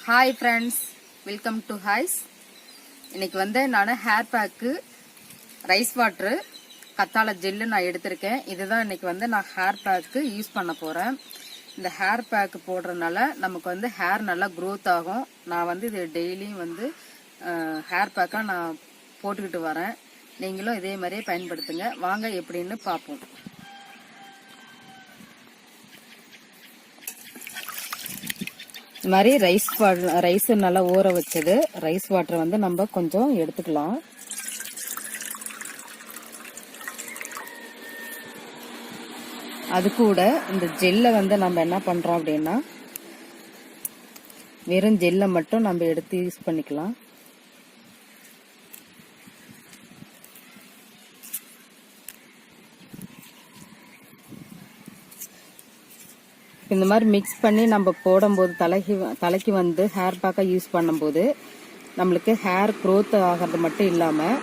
Hi friends, welcome to ஹாய்ஸ். இன்னைக்கு வந்து நான் ஹேர் பேக்கு, ரைஸ் வாட்ரு, கத்தாழை ஜெல்லு நான் எடுத்திருக்கேன். இதுதான் இன்னைக்கு வந்து நான் ஹேர் பேக்கு யூஸ் பண்ண போகிறேன். இந்த ஹேர் பேக்கு போடுறதுனால நமக்கு வந்து ஹேர் நல்லா க்ரோத் ஆகும். நான் வந்து இது டெய்லியும் வந்து ஹேர் பேக்காக நான் போட்டுக்கிட்டு வரேன். நீங்களும் இதே மாதிரியே பயன்படுத்துங்க. வாங்க எப்படின்னு பார்ப்போம். இந்த மாதிரி ரைஸ் நல்லா ஊற வச்சது ரைஸ் வாட்டர் வந்து நம்ம கொஞ்சம் எடுத்துக்கலாம். அது கூட இந்த ஜெல்லை வந்து நம்ம என்ன பண்றோம் அப்படின்னா, வெறும் ஜெல்லை மட்டும் நம்ம எடுத்து யூஸ் பண்ணிக்கலாம். இந்த மாதிரி மிக்ஸ் பண்ணி நம்ம போடும்போது தலைக்கு வந்து ஹேர் பேக்காக யூஸ் பண்ணும்போது நம்மளுக்கு ஹேர் க்ரோத் ஆகிறது மட்டும் இல்லாமல்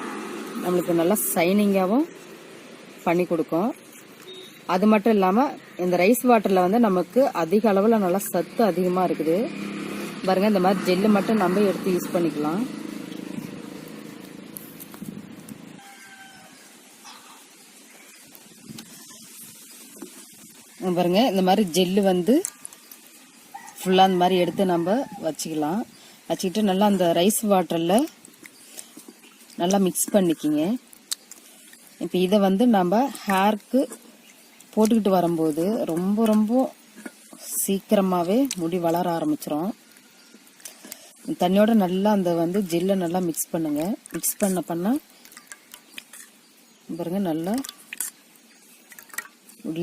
நம்மளுக்கு நல்லா ஷைனிங்காகவும் பண்ணி கொடுக்கும். அது மட்டும் இல்லாமல் இந்த ரைஸ் வாட்டரில் வந்து நமக்கு அதிக அளவில் நல்லா சத்து அதிகமாக இருக்குது பாருங்க. இந்த மாதிரி ஜெல்லு மட்டும் நம்ம எடுத்து யூஸ் பண்ணிக்கலாம். பாருங்க, இந்த மாதிரி ஜெல்லு வந்து ஃபுல்லாக இந்த மாதிரி எடுத்து நம்ம வச்சுக்கிட்டு நல்லா அந்த ரைஸ் வாட்டரில் நல்லா மிக்ஸ் பண்ணிக்கிங்க. இப்போ இதை வந்து நம்ம ஹேருக்கு போட்டுக்கிட்டு வரும்போது ரொம்ப ரொம்ப சீக்கிரமாகவே முடி வளர ஆரம்பிச்சிடும். தண்ணியோட நல்லா அந்த வந்து ஜெல்லை நல்லா மிக்ஸ் பண்ணுங்க. மிக்ஸ் பண்ண பாருங்க, நல்லா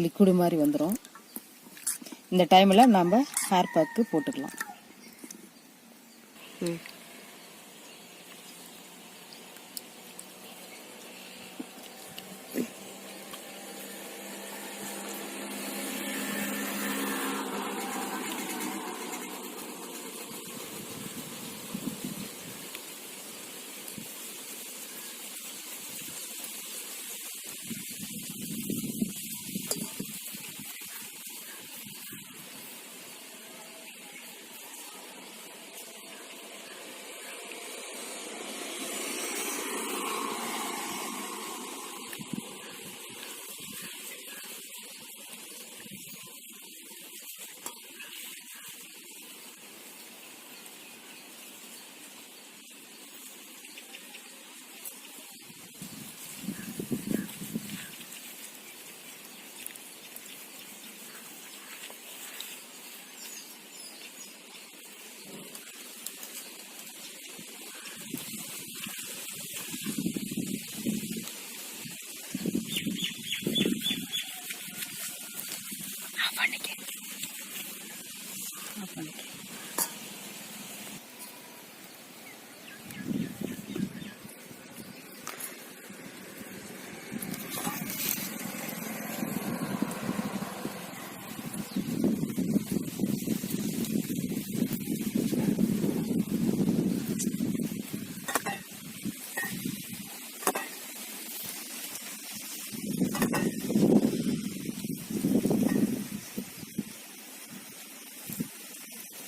லிக்விட் மாதிரி வந்துடும். இந்த டைமில் நம்ம ஹேர் பேக்கு போட்டுக்கலாம்.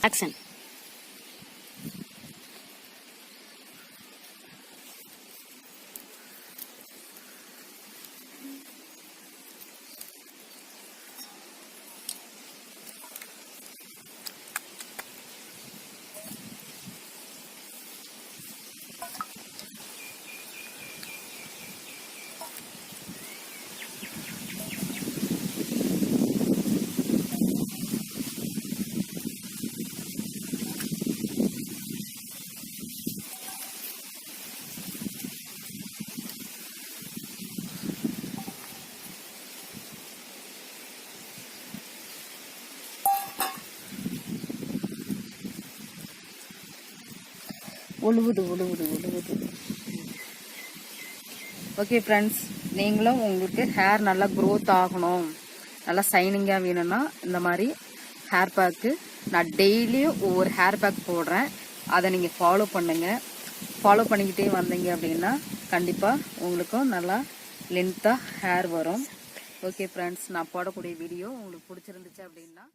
Action. உழுவுது. ஓகே ஃப்ரெண்ட்ஸ், நீங்களும் உங்களுக்கு ஹேர் நல்லா க்ரோத் ஆகணும், நல்லா ஷைனிங்காக வேணும்னா இந்த மாதிரி ஹேர் பேக்கு நான் டெய்லியும் ஒவ்வொரு ஹேர் பேக் போடுறேன். அதை நீங்கள் ஃபாலோ பண்ணுங்கள். ஃபாலோ பண்ணிக்கிட்டே வந்தீங்க அப்படின்னா கண்டிப்பாக உங்களுக்கும் நல்லா லென்த்தாக ஹேர் வரும். ஓகே ஃப்ரெண்ட்ஸ், நான் போடக்கூடிய வீடியோ உங்களுக்கு பிடிச்சிருந்துச்சு அப்படின்னா